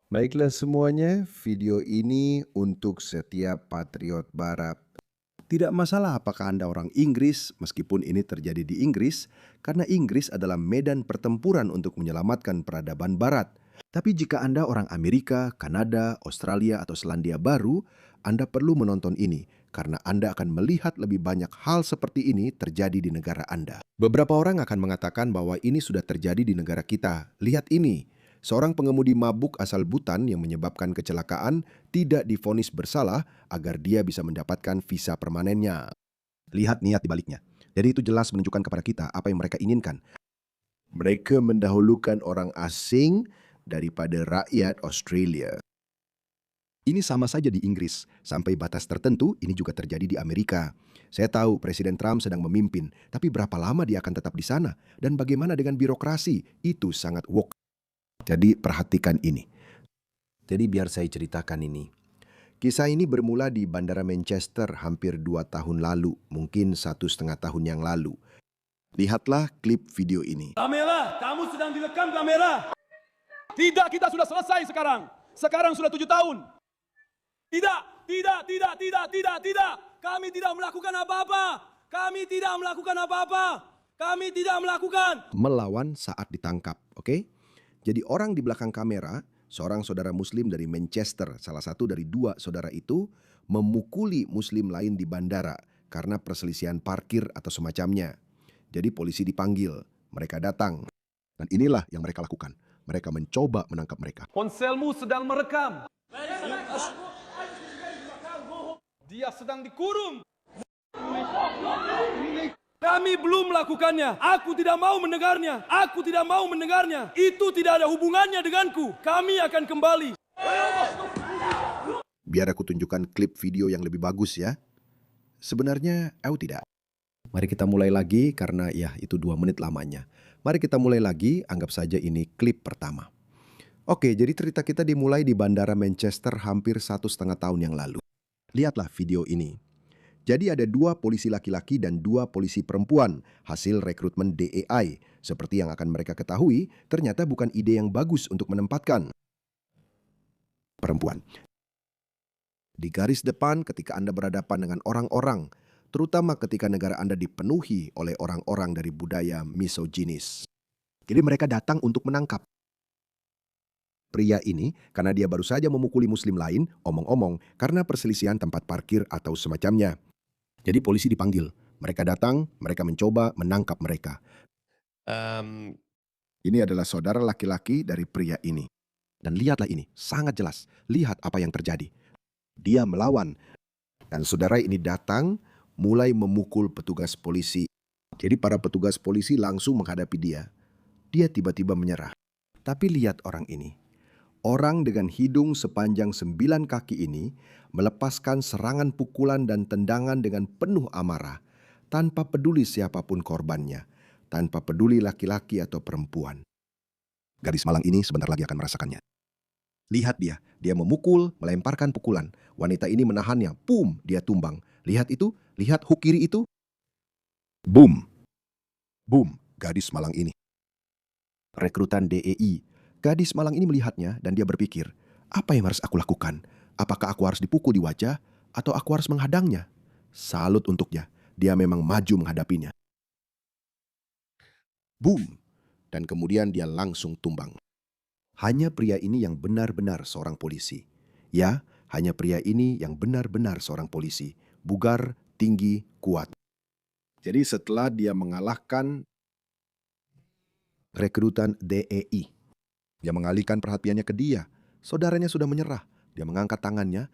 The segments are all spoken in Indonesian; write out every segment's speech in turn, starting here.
Baiklah semuanya, video ini untuk setiap patriot barat. Tidak masalah apakah Anda orang Inggris, meskipun ini terjadi di Inggris, karena Inggris adalah medan pertempuran untuk menyelamatkan peradaban barat. Tapi jika Anda orang Amerika, Kanada, Australia, atau Selandia Baru, Anda perlu menonton ini, karena Anda akan melihat lebih banyak hal seperti ini terjadi di negara Anda. Beberapa orang akan mengatakan bahwa ini sudah terjadi di negara kita. Lihat ini. Seorang pengemudi mabuk asal Butan yang menyebabkan kecelakaan tidak divonis bersalah agar dia bisa mendapatkan visa permanennya. Lihat niat di baliknya. Jadi itu jelas menunjukkan kepada kita apa yang mereka inginkan. Mereka mendahulukan orang asing daripada rakyat Australia. Ini sama saja di Inggris. Sampai batas tertentu, ini juga terjadi di Amerika. Saya tahu Presiden Trump sedang memimpin, tapi berapa lama dia akan tetap di sana? Dan bagaimana dengan birokrasi? Itu sangat woke. Jadi perhatikan ini. Jadi biar saya ceritakan ini. Kisah ini bermula di Bandara Manchester hampir 2 tahun lalu, mungkin 1,5 tahun yang lalu. Lihatlah klip video ini. Kamera, kamu sedang direkam kamera. Tidak, kita sudah selesai sekarang. Sekarang sudah 7 tahun. Tidak. Kami tidak melakukan apa-apa. Kami tidak melakukan. Melawan saat ditangkap, oke? Jadi orang di belakang kamera, seorang saudara muslim dari Manchester, salah satu dari 2 saudara itu, memukuli muslim lain di bandara karena perselisihan parkir atau semacamnya. Jadi polisi dipanggil, mereka datang. Dan inilah yang mereka lakukan. Mereka mencoba menangkap mereka. Ponselmu sedang merekam. Dia sedang dikurung. Kami belum melakukannya. Aku tidak mau mendengarnya. Itu tidak ada hubungannya denganku. Kami akan kembali. Biar aku tunjukkan klip video yang lebih bagus ya. Sebenarnya, tidak. Mari kita mulai lagi karena ya itu 2 menit lamanya. Mari kita mulai lagi, anggap saja ini klip pertama. Oke, jadi cerita kita dimulai di Bandara Manchester hampir 1,5 tahun yang lalu. Lihatlah video ini. Jadi ada 2 polisi laki-laki dan 2 polisi perempuan, hasil rekrutmen DEI. Seperti yang akan mereka ketahui, ternyata bukan ide yang bagus untuk menempatkan perempuan di garis depan ketika Anda berhadapan dengan orang-orang, terutama ketika negara Anda dipenuhi oleh orang-orang dari budaya misoginis. Jadi mereka datang untuk menangkap pria ini karena dia baru saja memukuli muslim lain, omong-omong, karena perselisihan tempat parkir atau semacamnya. Jadi polisi dipanggil. Mereka datang, mereka mencoba menangkap mereka. Ini adalah saudara laki-laki dari pria ini. Dan lihatlah ini, sangat jelas. Lihat apa yang terjadi. Dia melawan. Dan saudara ini datang, mulai memukul petugas polisi. Jadi para petugas polisi langsung menghadapi dia. Dia tiba-tiba menyerah. Tapi lihat orang ini. Orang dengan hidung sepanjang 9 kaki ini melepaskan serangan pukulan dan tendangan dengan penuh amarah, tanpa peduli siapapun korbannya, tanpa peduli laki-laki atau perempuan. Gadis malang ini sebentar lagi akan merasakannya. Lihat dia memukul, melemparkan pukulan. Wanita ini menahannya, pum, dia tumbang. Lihat itu, lihat hook kiri itu. Boom, boom, gadis malang ini. Rekrutan DEI. Gadis malang ini melihatnya dan dia berpikir, apa yang harus aku lakukan? Apakah aku harus dipukul di wajah atau aku harus menghadangnya? Salut untuknya, dia memang maju menghadapinya. Boom, dan kemudian dia langsung tumbang. Hanya pria ini yang benar-benar seorang polisi. Ya, hanya pria ini yang benar-benar seorang polisi. Bugar, tinggi, kuat. Jadi setelah dia mengalahkan rekrutan DEI, dia mengalihkan perhatiannya ke dia. Saudaranya sudah menyerah. Dia mengangkat tangannya.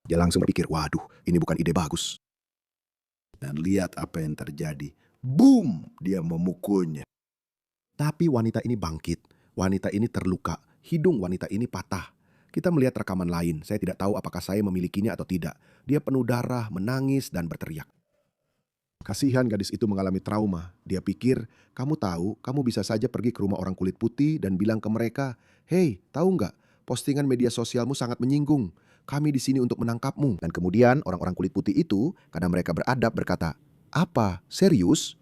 Dia langsung berpikir, waduh, ini bukan ide bagus. Dan lihat apa yang terjadi. Boom! Dia memukulnya. Tapi wanita ini bangkit. Wanita ini terluka. Hidung wanita ini patah. Kita melihat rekaman lain. Saya tidak tahu apakah saya memilikinya atau tidak. Dia penuh darah, menangis, dan berteriak. Kasihan gadis itu mengalami trauma. Dia pikir, kamu tahu, kamu bisa saja pergi ke rumah orang kulit putih dan bilang ke mereka, "Hei, tahu nggak, postingan media sosialmu sangat menyinggung. Kami di sini untuk menangkapmu." Dan kemudian orang-orang kulit putih itu, karena mereka beradab, berkata, "Apa? Serius?"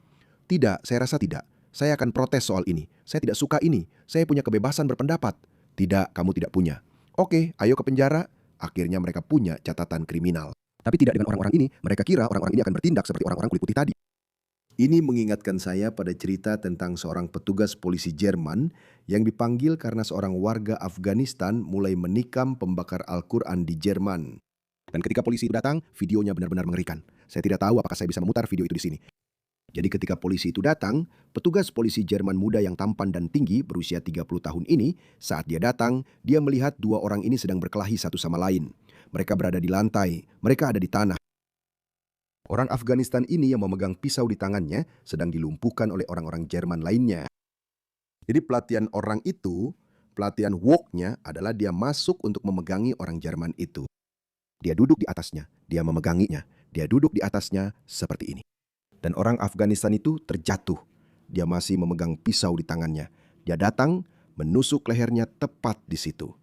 "Tidak, saya rasa tidak. Saya akan protes soal ini. Saya tidak suka ini. Saya punya kebebasan berpendapat." Tidak, kamu tidak punya. Oke, ayo ke penjara. Akhirnya mereka punya catatan kriminal. Tapi tidak dengan orang-orang ini. Mereka kira orang-orang ini akan bertindak seperti orang-orang kulit putih tadi. Ini mengingatkan saya pada cerita tentang seorang petugas polisi Jerman yang dipanggil karena seorang warga Afghanistan mulai menikam pembakar Al-Quran di Jerman. Dan ketika polisi itu datang, videonya benar-benar mengerikan. Saya tidak tahu apakah saya bisa memutar video itu di sini. Jadi ketika polisi itu datang, petugas polisi Jerman muda yang tampan dan tinggi berusia 30 tahun ini, saat dia datang, dia melihat dua orang ini sedang berkelahi satu sama lain. Mereka berada di lantai, mereka ada di tanah. Orang Afghanistan ini yang memegang pisau di tangannya sedang dilumpuhkan oleh orang-orang Jerman lainnya. Jadi pelatihan orang itu, pelatihan walk-nya adalah dia masuk untuk memegangi orang Jerman itu. Dia duduk di atasnya, dia memeganginya, dia duduk di atasnya seperti ini. Dan orang Afghanistan itu terjatuh. Dia masih memegang pisau di tangannya. Dia datang, menusuk lehernya tepat di situ.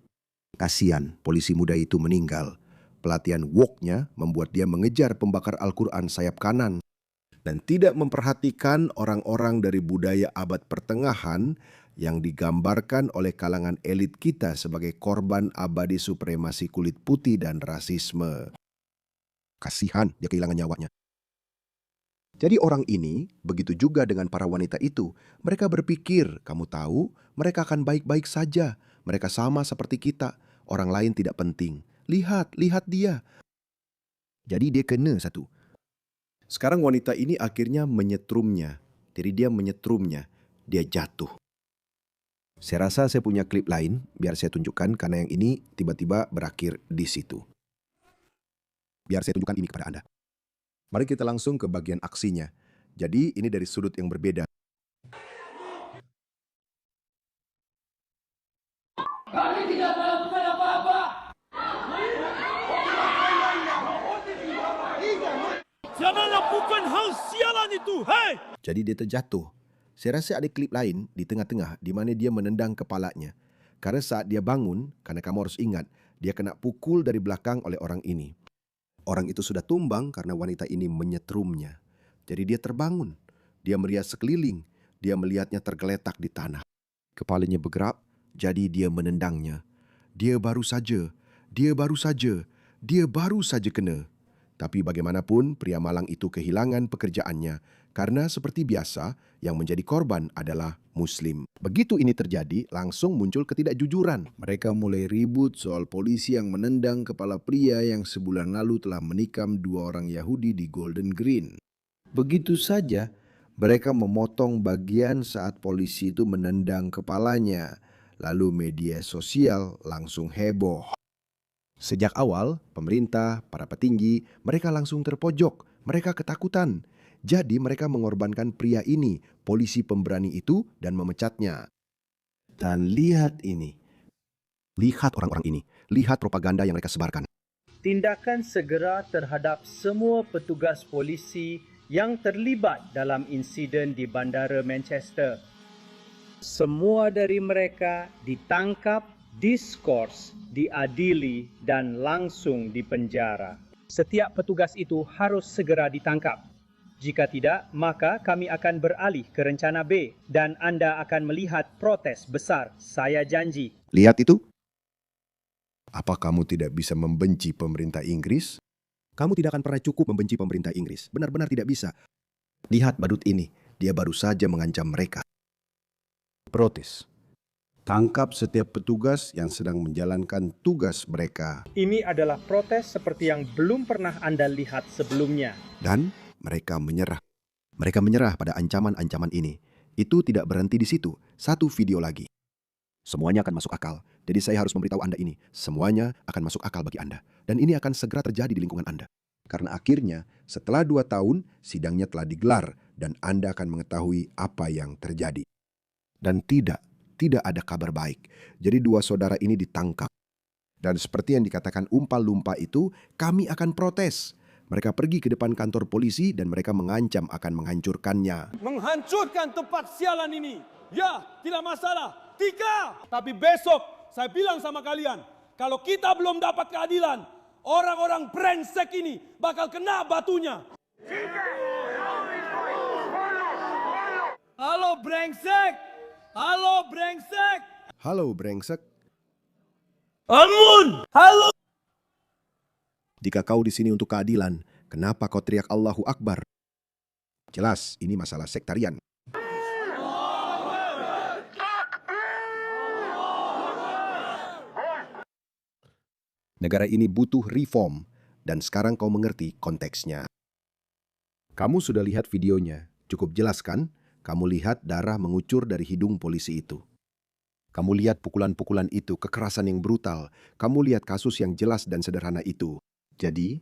Kasihan, polisi muda itu meninggal. Pelatihan walk-nya membuat dia mengejar pembakar Al-Quran sayap kanan dan tidak memperhatikan orang-orang dari budaya abad pertengahan yang digambarkan oleh kalangan elit kita sebagai korban abadi supremasi kulit putih dan rasisme. Kasihan, dia kehilangan nyawanya. Jadi orang ini, begitu juga dengan para wanita itu, mereka berpikir, kamu tahu, mereka akan baik-baik saja. Mereka sama seperti kita, orang lain tidak penting. Lihat dia. Jadi dia kena satu. Sekarang wanita ini akhirnya menyetrumnya. Jadi dia menyetrumnya. Dia jatuh. Saya rasa saya punya klip lain, biar saya tunjukkan karena yang ini tiba-tiba berakhir di situ. Biar saya tunjukkan ini kepada Anda. Mari kita langsung ke bagian aksinya. Jadi ini dari sudut yang berbeda. Kami tidak melakukan apa-apa. Jangan lakukan hal sialan itu, hei! Jadi dia terjatuh. Saya rasa ada klip lain di tengah-tengah di mana dia menendang kepalanya. Karena saat dia bangun, karena kamu harus ingat, dia kena pukul dari belakang oleh orang ini. Orang itu sudah tumbang karena wanita ini menyetrumnya. Jadi dia terbangun. Dia melihat sekeliling. Dia melihatnya tergeletak di tanah. Kepalanya bergerak, jadi dia menendangnya. Dia baru saja kena. Tapi bagaimanapun, pria malang itu kehilangan pekerjaannya karena seperti biasa, yang menjadi korban adalah Muslim. Begitu ini terjadi, langsung muncul ketidakjujuran. Mereka mulai ribut soal polisi yang menendang kepala pria yang sebulan lalu telah menikam dua orang Yahudi di Golden Green. Begitu saja, mereka memotong bagian saat polisi itu menendang kepalanya. Lalu media sosial langsung heboh. Sejak awal, pemerintah, para petinggi, mereka langsung terpojok. Mereka ketakutan. Jadi mereka mengorbankan pria ini, polisi pemberani itu, dan memecatnya. Dan lihat ini. Lihat orang-orang ini. Lihat propaganda yang mereka sebarkan. Tindakan segera terhadap semua petugas polisi yang terlibat dalam insiden di Bandara Manchester. Semua dari mereka ditangkap, diskors, diadili dan langsung dipenjara. Setiap petugas itu harus segera ditangkap. Jika tidak, maka kami akan beralih ke rencana B dan anda akan melihat protes besar. Saya janji. Lihat itu. Apa kamu tidak bisa membenci pemerintah Inggris? Kamu tidak akan pernah cukup membenci pemerintah Inggris. Benar-benar tidak bisa. Lihat badut ini. Dia baru saja mengancam mereka. Protes. Tangkap setiap petugas yang sedang menjalankan tugas mereka. Ini adalah protes seperti yang belum pernah anda lihat sebelumnya. Dan mereka menyerah. Mereka menyerah pada ancaman-ancaman ini. Itu tidak berhenti di situ. Satu video lagi. Semuanya akan masuk akal. Jadi saya harus memberitahu Anda ini. Semuanya akan masuk akal bagi Anda. Dan ini akan segera terjadi di lingkungan Anda. Karena akhirnya setelah 2 tahun sidangnya telah digelar dan Anda akan mengetahui apa yang terjadi. Dan tidak ada kabar baik. Jadi 2 saudara ini ditangkap. Dan seperti yang dikatakan Umpa-Lumpa itu, kami akan protes. Mereka pergi ke depan kantor polisi dan mereka mengancam akan menghancurkannya. Menghancurkan tempat sialan ini. Ya, tidak masalah. 3. Tapi besok saya bilang sama kalian, kalau kita belum dapat keadilan, orang-orang brengsek ini bakal kena batunya. Halo brengsek! Halo brengsek! Halo brengsek, Amun! Halo! Jika kau di sini untuk keadilan, kenapa kau teriak Allahu Akbar? Jelas, ini masalah sektarian. Negara ini butuh reform, dan sekarang kau mengerti konteksnya. Kamu sudah lihat videonya, cukup jelas kan? Kamu lihat darah mengucur dari hidung polisi itu. Kamu lihat pukulan-pukulan itu, kekerasan yang brutal. Kamu lihat kasus yang jelas dan sederhana itu. Jadi,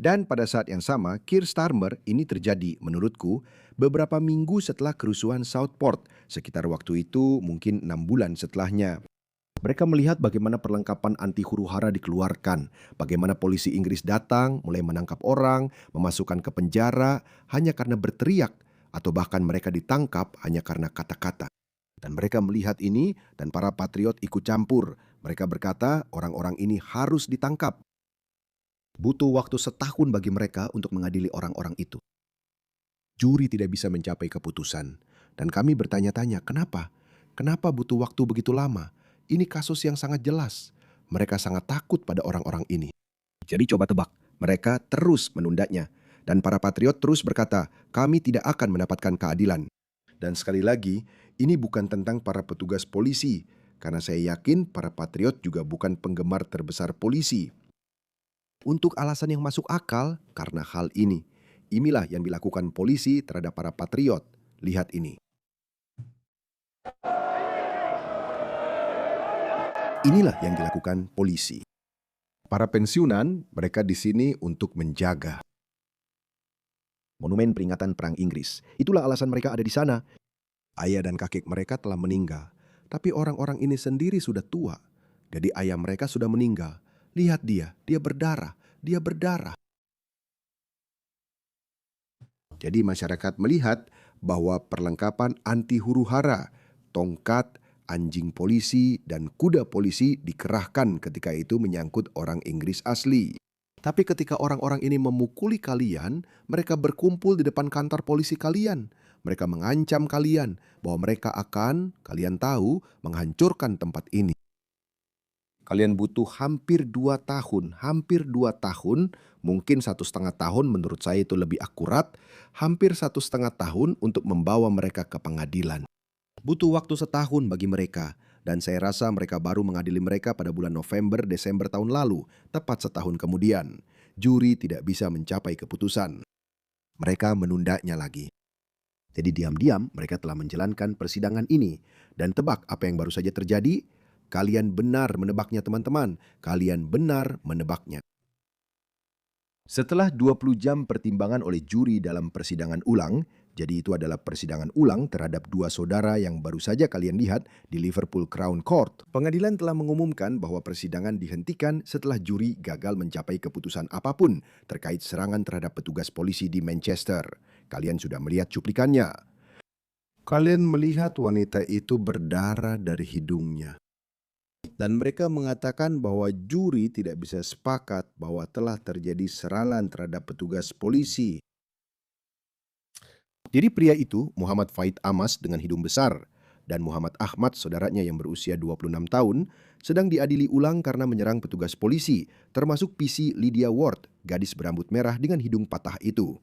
dan pada saat yang sama, Keir Starmer ini terjadi, menurutku, beberapa minggu setelah kerusuhan Southport, sekitar waktu itu mungkin 6 bulan setelahnya. Mereka melihat bagaimana perlengkapan anti huru-hara dikeluarkan, bagaimana polisi Inggris datang, mulai menangkap orang, memasukkan ke penjara hanya karena berteriak, atau bahkan mereka ditangkap hanya karena kata-kata. Dan mereka melihat ini dan para patriot ikut campur. Mereka berkata orang-orang ini harus ditangkap. Butuh waktu setahun bagi mereka untuk mengadili orang-orang itu. Juri tidak bisa mencapai keputusan. Dan kami bertanya-tanya, kenapa? Kenapa butuh waktu begitu lama? Ini kasus yang sangat jelas. Mereka sangat takut pada orang-orang ini. Jadi coba tebak, mereka terus menundanya. Dan para patriot terus berkata, kami tidak akan mendapatkan keadilan. Dan sekali lagi, ini bukan tentang para petugas polisi, karena saya yakin para patriot juga bukan penggemar terbesar polisi. Untuk alasan yang masuk akal, karena hal ini. Inilah yang dilakukan polisi terhadap para patriot. Lihat ini. Inilah yang dilakukan polisi. Para pensiunan, mereka di sini untuk menjaga monumen peringatan Perang Inggris. Itulah alasan mereka ada di sana. Ayah dan kakek mereka telah meninggal, tapi orang-orang ini sendiri sudah tua. Jadi ayah mereka sudah meninggal. Lihat dia berdarah, dia berdarah. Jadi masyarakat melihat bahwa perlengkapan anti huru-hara, tongkat, anjing polisi, dan kuda polisi dikerahkan ketika itu menyangkut orang Inggris asli. Tapi ketika orang-orang ini memukuli kalian, mereka berkumpul di depan kantor polisi kalian. Mereka mengancam kalian bahwa mereka akan, kalian tahu, menghancurkan tempat ini. Kalian butuh hampir 2 tahun, mungkin 1,5 tahun menurut saya itu lebih akurat, hampir 1,5 tahun untuk membawa mereka ke pengadilan. Butuh waktu setahun bagi mereka, dan saya rasa mereka baru mengadili mereka pada bulan November-Desember tahun lalu, tepat setahun kemudian. Juri tidak bisa mencapai keputusan. Mereka menundanya lagi. Jadi diam-diam mereka telah menjalankan persidangan ini. Dan tebak apa yang baru saja terjadi? Kalian benar menebaknya teman-teman, kalian benar menebaknya. Setelah 20 jam pertimbangan oleh juri dalam persidangan ulang, jadi itu adalah persidangan ulang terhadap 2 saudara yang baru saja kalian lihat di Liverpool Crown Court. Pengadilan telah mengumumkan bahwa persidangan dihentikan setelah juri gagal mencapai keputusan apapun terkait serangan terhadap petugas polisi di Manchester. Kalian sudah melihat cuplikannya. Kalian melihat wanita itu berdarah dari hidungnya. Dan mereka mengatakan bahwa juri tidak bisa sepakat bahwa telah terjadi serangan terhadap petugas polisi. Jadi pria itu, Muhammad Faid Amas dengan hidung besar, dan Muhammad Ahmad, saudaranya yang berusia 26 tahun, sedang diadili ulang karena menyerang petugas polisi, termasuk PC Lydia Ward, gadis berambut merah dengan hidung patah itu.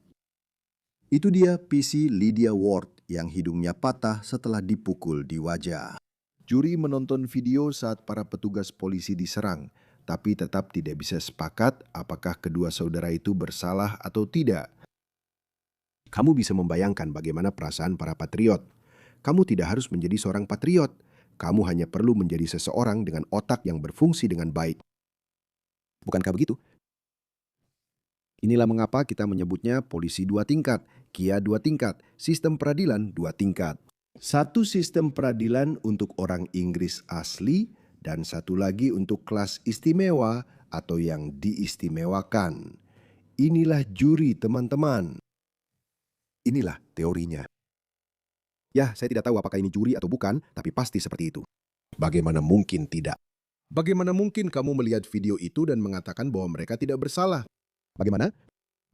Itu dia PC Lydia Ward yang hidungnya patah setelah dipukul di wajah. Juri menonton video saat para petugas polisi diserang, tapi tetap tidak bisa sepakat apakah kedua saudara itu bersalah atau tidak. Kamu bisa membayangkan bagaimana perasaan para patriot. Kamu tidak harus menjadi seorang patriot. Kamu hanya perlu menjadi seseorang dengan otak yang berfungsi dengan baik. Bukankah begitu? Inilah mengapa kita menyebutnya polisi 2 tingkat, KIA 2 tingkat, sistem peradilan 2 tingkat. Satu sistem peradilan untuk orang Inggris asli dan satu lagi untuk kelas istimewa atau yang diistimewakan. Inilah juri, teman-teman. Inilah teorinya. Ya, saya tidak tahu apakah ini juri atau bukan, tapi pasti seperti itu. Bagaimana mungkin tidak? Bagaimana mungkin kamu melihat video itu dan mengatakan bahwa mereka tidak bersalah? Bagaimana?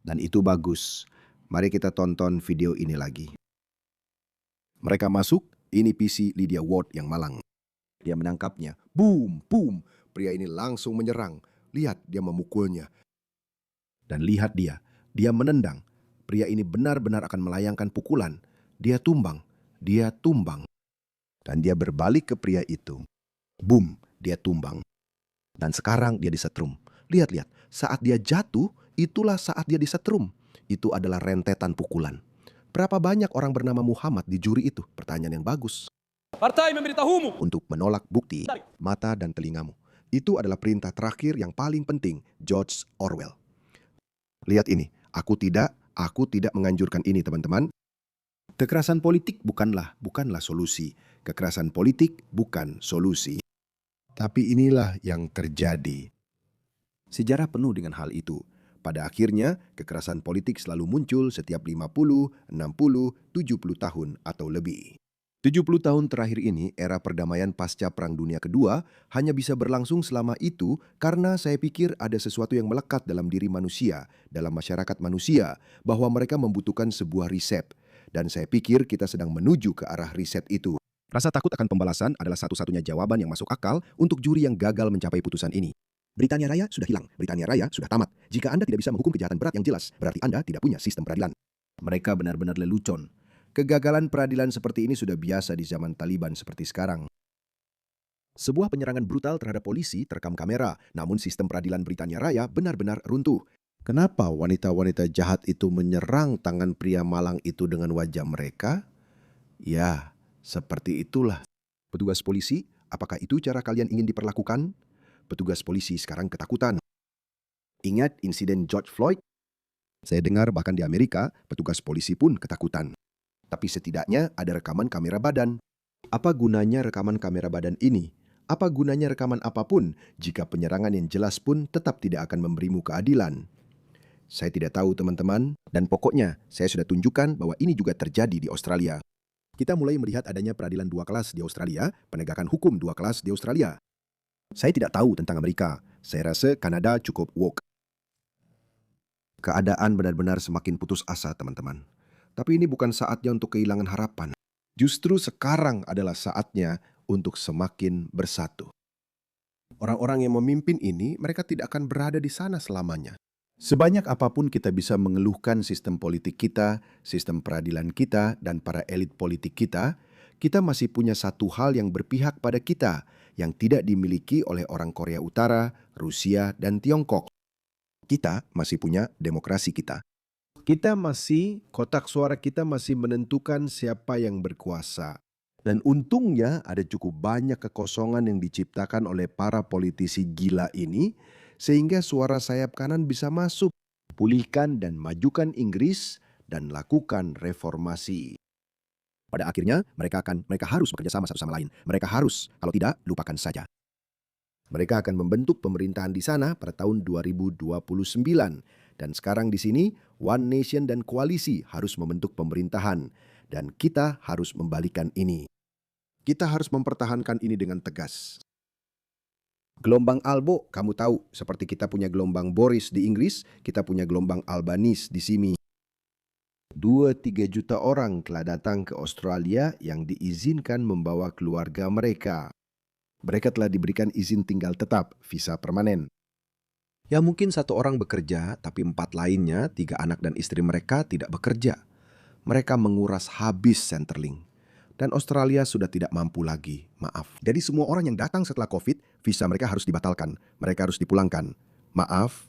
Dan itu bagus. Mari kita tonton video ini lagi. Mereka masuk, ini PC Lydia Ward yang malang. Dia menangkapnya. Boom, boom, pria ini langsung menyerang. Lihat, dia memukulnya. Dan lihat dia menendang. Pria ini benar-benar akan melayangkan pukulan. Dia tumbang. Dan dia berbalik ke pria itu. Boom, dia tumbang. Dan sekarang dia disetrum. Lihat, saat dia jatuh, itulah saat dia disetrum. Itu adalah rentetan pukulan. Berapa banyak orang bernama Muhammad di juri itu? Pertanyaan yang bagus. Partai memberitahumu. Untuk menolak bukti, mata dan telingamu. Itu adalah perintah terakhir yang paling penting, George Orwell. Lihat ini, aku tidak menganjurkan ini, teman-teman. Kekerasan politik bukanlah solusi. Kekerasan politik bukan solusi. Tapi inilah yang terjadi. Sejarah penuh dengan hal itu. Pada akhirnya, kekerasan politik selalu muncul setiap 50, 60, 70 tahun atau lebih. 70 tahun terakhir ini, era perdamaian pasca Perang Dunia Kedua, hanya bisa berlangsung selama itu karena saya pikir ada sesuatu yang melekat dalam diri manusia, dalam masyarakat manusia, bahwa mereka membutuhkan sebuah riset. Dan saya pikir kita sedang menuju ke arah riset itu. Rasa takut akan pembalasan adalah satu-satunya jawaban yang masuk akal untuk juri yang gagal mencapai putusan ini. Britania Raya sudah hilang, Britania Raya sudah tamat. Jika Anda tidak bisa menghukum kejahatan berat yang jelas, berarti Anda tidak punya sistem peradilan. Mereka benar-benar lelucon. Kegagalan peradilan seperti ini sudah biasa di zaman Taliban seperti sekarang. Sebuah penyerangan brutal terhadap polisi terekam kamera, namun sistem peradilan Britania Raya benar-benar runtuh. Kenapa wanita-wanita jahat itu menyerang tangan pria malang itu dengan wajah mereka? Ya, seperti itulah. Petugas polisi, apakah itu cara kalian ingin diperlakukan? Petugas polisi sekarang ketakutan. Ingat insiden George Floyd? Saya dengar bahkan di Amerika, petugas polisi pun ketakutan. Tapi setidaknya ada rekaman kamera badan. Apa gunanya rekaman kamera badan ini? Apa gunanya rekaman apapun jika penyerangan yang jelas pun tetap tidak akan memberimu keadilan? Saya tidak tahu, teman-teman, dan pokoknya saya sudah tunjukkan bahwa ini juga terjadi di Australia. Kita mulai melihat adanya peradilan dua kelas di Australia, penegakan hukum dua kelas di Australia. Saya tidak tahu tentang Amerika. Saya rasa Kanada cukup woke. Keadaan benar-benar semakin putus asa, teman-teman. Tapi ini bukan saatnya untuk kehilangan harapan. Justru sekarang adalah saatnya untuk semakin bersatu. Orang-orang yang memimpin ini, mereka tidak akan berada di sana selamanya. Sebanyak apapun kita bisa mengeluhkan sistem politik kita, sistem peradilan kita, dan para elit politik kita masih punya satu hal yang berpihak pada kita, yang tidak dimiliki oleh orang Korea Utara, Rusia, dan Tiongkok. Kita masih punya demokrasi kita. Kotak suara kita masih menentukan siapa yang berkuasa. Dan untungnya ada cukup banyak kekosongan yang diciptakan oleh para politisi gila ini, sehingga suara sayap kanan bisa masuk, pulihkan dan majukan Inggris, dan lakukan reformasi. Pada akhirnya, mereka harus bekerja sama satu sama lain. Mereka harus, kalau tidak, lupakan saja. Mereka akan membentuk pemerintahan di sana pada tahun 2029. Dan sekarang di sini, One Nation dan koalisi harus membentuk pemerintahan. Dan kita harus membalikan ini. Kita harus mempertahankan ini dengan tegas. Gelombang Albo, kamu tahu, seperti kita punya gelombang Boris di Inggris, kita punya gelombang Albanese di sini. 2-3 juta orang telah datang ke Australia yang diizinkan membawa keluarga mereka. Mereka telah diberikan izin tinggal tetap, visa permanen. Ya mungkin 1 orang bekerja, tapi 4 lainnya, 3 anak dan istri mereka tidak bekerja. Mereka menguras habis Centrelink. Dan Australia sudah tidak mampu lagi, maaf. Jadi semua orang yang datang setelah COVID, visa mereka harus dibatalkan. Mereka harus dipulangkan. Maaf,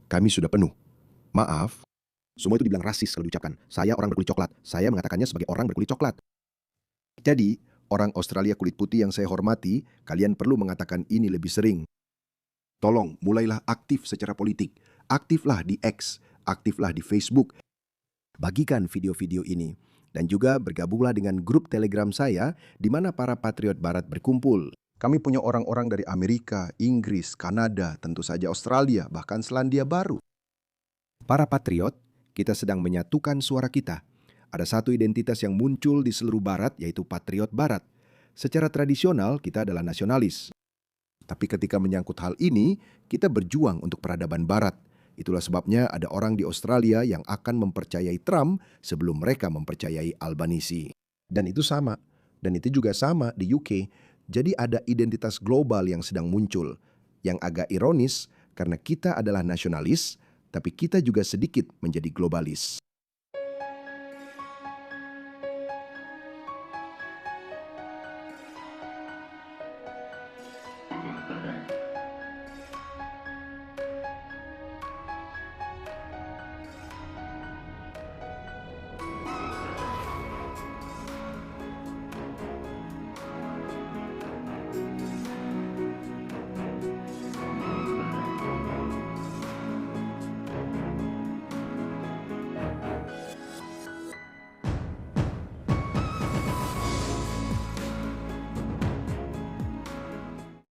kami sudah penuh. Maaf. Semua itu dibilang rasis kalau diucapkan. Saya orang berkulit coklat. Saya mengatakannya sebagai orang berkulit coklat. Jadi, orang Australia kulit putih yang saya hormati, kalian perlu mengatakan ini lebih sering. Tolong, mulailah aktif secara politik. Aktiflah di X, aktiflah di Facebook. Bagikan video-video ini. Dan juga bergabunglah dengan grup Telegram saya, di mana para patriot barat berkumpul. Kami punya orang-orang dari Amerika, Inggris, Kanada, tentu saja Australia, bahkan Selandia Baru. Para patriot, kita sedang menyatukan suara kita. Ada satu identitas yang muncul di seluruh barat, yaitu patriot barat. Secara tradisional, kita adalah nasionalis. Tapi ketika menyangkut hal ini, kita berjuang untuk peradaban barat. Itulah sebabnya ada orang di Australia yang akan mempercayai Trump sebelum mereka mempercayai Albanese. Dan itu sama. Dan itu juga sama di UK. Jadi ada identitas global yang sedang muncul, yang agak ironis karena kita adalah nasionalis, tapi kita juga sedikit menjadi globalis.